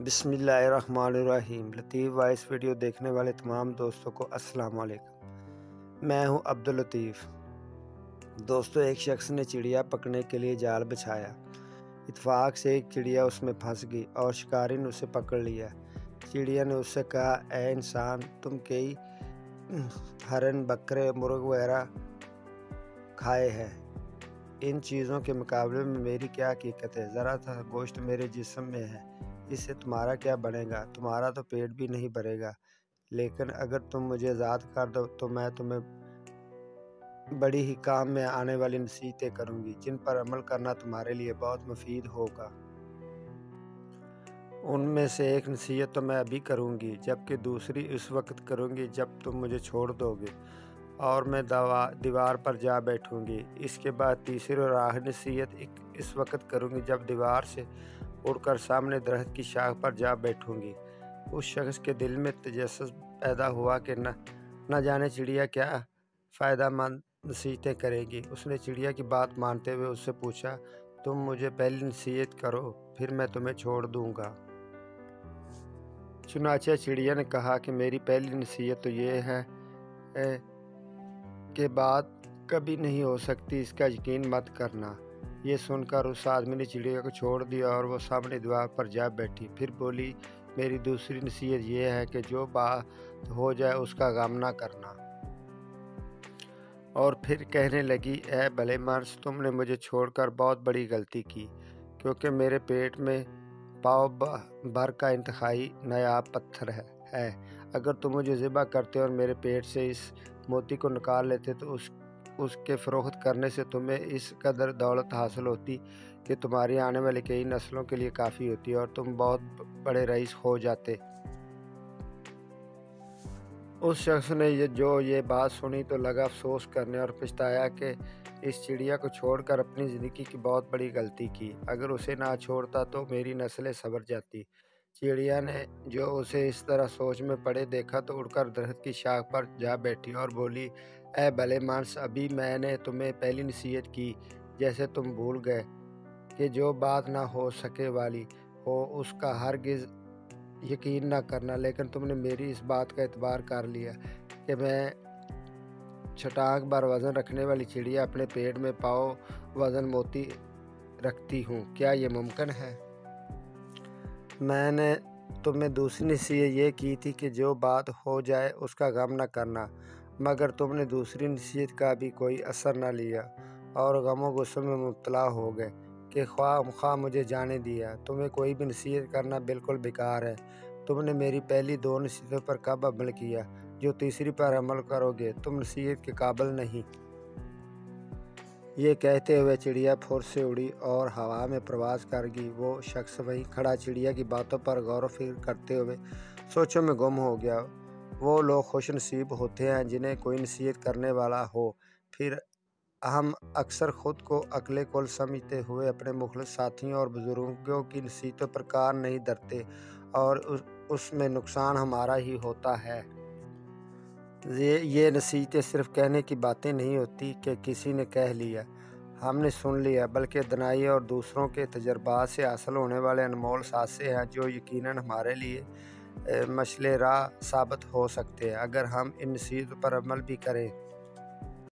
بسم اللہ الرحمن الرحیم۔ لطیف وائس ویڈیو دیکھنے والے تمام دوستوں کو السلام علیکم۔ میں ہوں عبداللطیف۔ دوستو، ایک شخص نے چڑیا پکڑنے کے لیے جال بچھایا۔ اتفاق سے ایک چڑیا اس میں پھنس گئی اور شکاری نے اسے پکڑ لیا۔ چڑیا نے اس سے کہا، اے انسان، تم کئی ہرن، بکرے، مرغ وغیرہ کھائے ہیں۔ ان چیزوں کے مقابلے میں میری کیا حقیقت ہے؟ ذرا سا گوشت میرے جسم میں ہے، اس سے تمہارا کیا بنے گا؟ تمہارا تو پیٹ بھی نہیں بھرے گا۔ لیکن اگر تم مجھے آزاد کر دو تو میں تمہیں بڑی ہی کام میں آنے والی نصیحتیں کروں گی، جن پر عمل کرنا تمہارے لیے بہت مفید ہوگا۔ ان میں سے ایک نصیحت تو میں ابھی کروں گی، جبکہ دوسری اس وقت کروں گی جب تم مجھے چھوڑ دو گے اور میں دیوار پر جا بیٹھوں گی۔ اس کے بعد تیسری اور آخری نصیحت اس وقت کروں گی جب دیوار سے اڑ کر سامنے درخت کی شاخ پر جا بیٹھوں گی۔ اس شخص کے دل میں تجسس پیدا ہوا کہ نہ جانے چڑیا کیا فائدہ مند نصیحتیں کرے گی۔ اس نے چڑیا کی بات مانتے ہوئے اس سے پوچھا، تم مجھے پہلی نصیحت کرو، پھر میں تمہیں چھوڑ دوں گا۔ چنانچہ چڑیا نے کہا کہ میری پہلی نصیحت تو یہ ہے کہ بات کبھی نہیں ہو سکتی، اس کا یقین مت کرنا۔ یہ سن کر اس آدمی نے چڑیا کو چھوڑ دیا اور وہ سامنے دیوار پر جا بیٹھی۔ پھر بولی، میری دوسری نصیحت یہ ہے کہ جو بات ہو جائے اس کا غم نہ کرنا۔ اور پھر کہنے لگی، اے بھلے مانس، تم نے مجھے چھوڑ کر بہت بڑی غلطی کی، کیونکہ میرے پیٹ میں پاؤ بھر کا انتہائی نایاب پتھر ہے۔ اگر تم مجھے ذبح کرتے اور میرے پیٹ سے اس موتی کو نکال لیتے تو اس کے فروخت کرنے سے تمہیں اس قدر دولت حاصل ہوتی کہ تمہاری آنے والی کئی نسلوں کے لیے کافی ہوتی اور تم بہت بڑے رئیس ہو جاتے۔ اس شخص نے یہ بات سنی تو لگا افسوس کرنے اور پچھتایا کہ اس چڑیا کو چھوڑ کر اپنی زندگی کی بہت بڑی غلطی کی۔ اگر اسے نہ چھوڑتا تو میری نسلیں سنور جاتی۔ چڑیا نے جو اسے اس طرح سوچ میں پڑے دیکھا تو اڑ کر درخت کی شاخ پر جا بیٹھی اور بولی، اے بھلے مانس، ابھی میں نے تمہیں پہلی نصیحت کی، جیسے تم بھول گئے کہ جو بات نہ ہو سکے والی ہو اس کا ہرگز یقین نہ کرنا، لیکن تم نے میری اس بات کا اعتبار کر لیا کہ میں چھٹانک بھر وزن رکھنے والی چڑیا اپنے پیٹ میں پاؤ وزن موتی رکھتی ہوں۔ کیا یہ ممکن ہے؟ میں نے تمہیں دوسری نصیحت یہ کی تھی کہ جو بات ہو جائے اس کا غم نہ کرنا، مگر تم نے دوسری نصیحت کا بھی کوئی اثر نہ لیا اور غم و غصے میں مبتلا ہو گئے کہ خواہ مجھے جانے دیا۔ تمہیں کوئی بھی نصیحت کرنا بالکل بیکار ہے۔ تم نے میری پہلی دو نصیحتوں پر کب عمل کیا؟ جو تیسری پر عمل کرو گے تم نصیحت کے قابل نہیں۔ یہ کہتے ہوئے چڑیا پھر سے اڑی اور ہوا میں پرواز کر گئی۔ وہ شخص وہیں کھڑا چڑیا کی باتوں پر غور و فکر کرتے ہوئے سوچوں میں گم ہو گیا۔ وہ لوگ خوش نصیب ہوتے ہیں جنہیں کوئی نصیحت کرنے والا ہو۔ پھر ہم اکثر خود کو عقل کل سمجھتے ہوئے اپنے مخلص ساتھیوں اور بزرگوں کی نصیحتوں پر کان نہیں دھرتے اور اس میں نقصان ہمارا ہی ہوتا ہے۔ یہ نصیحتیں صرف کہنے کی باتیں نہیں ہوتی کہ کسی نے کہہ لیا، ہم نے سن لیا، بلکہ دانائی اور دوسروں کے تجربات سے حاصل ہونے والے انمول سانسے ہیں جو یقیناً ہمارے لیے مشعل راہ ثابت ہو سکتے ہیں اگر ہم ان نصیحتوں پر عمل بھی کریں۔